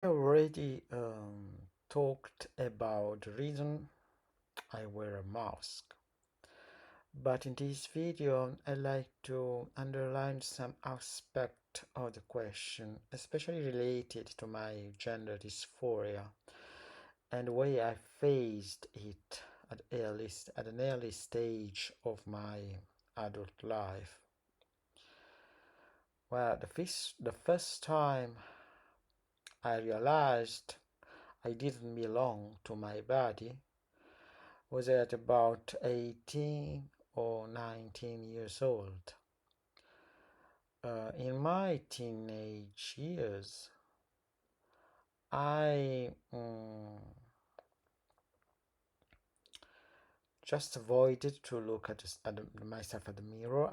I already talked about the reason I wear a mask, but in this video I like to underline some aspect of the question, especially related to my gender dysphoria and the way I faced it at an early stage of my adult life. Well, the first time I realized I didn't belong to my body was at about 18 or 19 years old. In my teenage years, I just avoided to look myself at the mirror,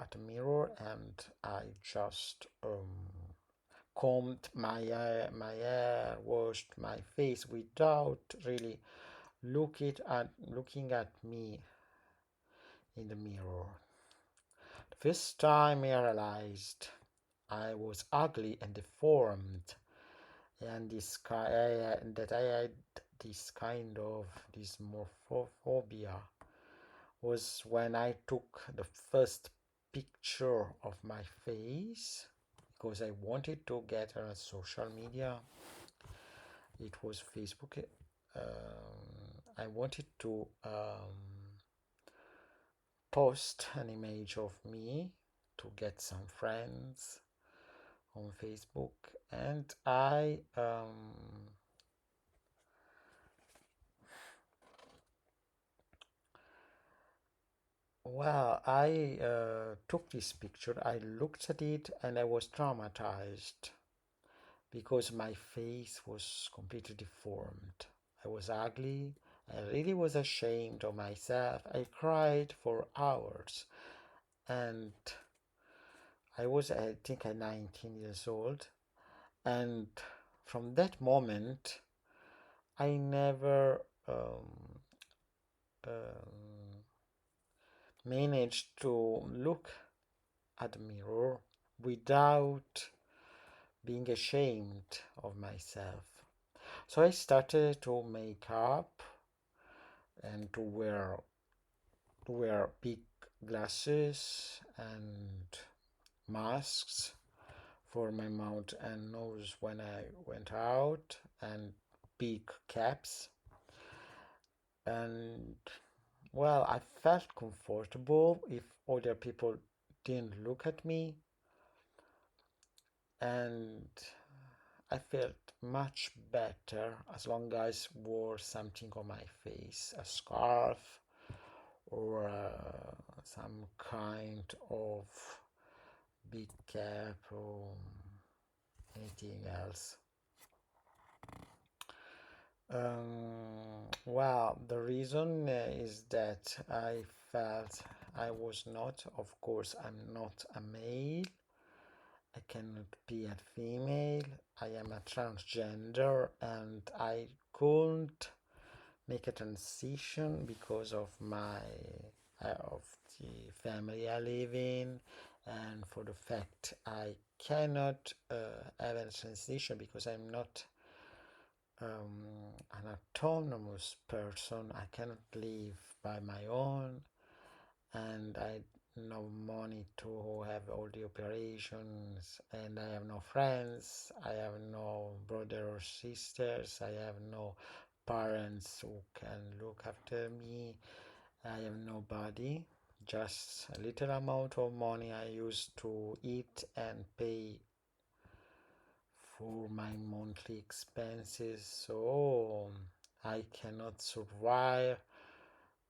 and I just combed my hair, washed my face without really looking at me in the mirror. The first time I realized I was ugly and deformed, and that I had this kind of dysmorphophobia was when I took the first picture of my face because I wanted to get on social media. It was Facebook. I wanted to post an image of me to get some friends on Facebook, and I took this picture. I looked at it and I was traumatized because my face was completely deformed. I was ugly. I really was ashamed of myself. I cried for hours, and I think, at 19 years old. And from that moment, I never um, managed to look at the mirror without being ashamed of myself. So I started to make up and to wear big glasses and masks for my mouth and nose when I went out, and big caps. And well, I felt comfortable if other people didn't look at me, and I felt much better as long as I wore something on my face, a scarf or some kind of big cap or anything else. Well, the reason is that I felt I was not, of course, I'm not a male. I cannot be a female. I am a transgender, and I couldn't make a transition because of of the family I live in, and for the fact I cannot have a transition because I'm not an autonomous person. I cannot live by my own, and I no money to have all the operations, and I have no friends, I have no brother or sisters, I have no parents who can look after me, I have nobody, just a little amount of money I use to eat and pay for my monthly expenses, so I cannot survive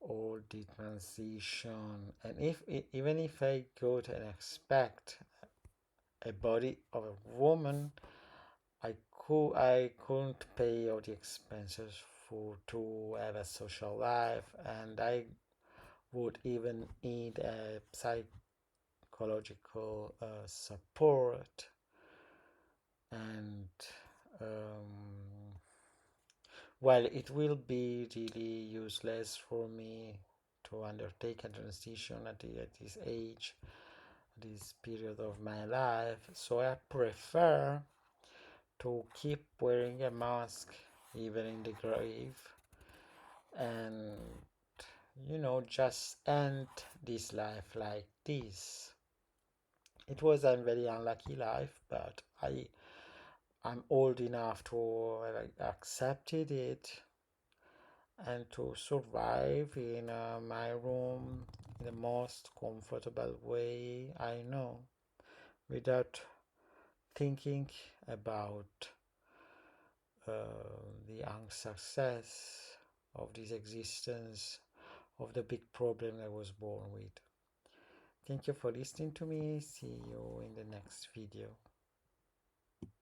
all the transition. And even if I go to and expect a body of a woman, I couldn't pay all the expenses for to have a social life, and I would even need a psychological support. And um, well, it will be really useless for me to undertake a transition at this age, this period of my life. So I prefer to keep wearing a mask even in the grave, and just end this life like this. It was a very unlucky life, but I'm old enough to accepted it and to survive in my room in the most comfortable way I know, without thinking about the unsuccess of this existence, of the big problem I was born with. Thank you for listening to me. See you in the next video.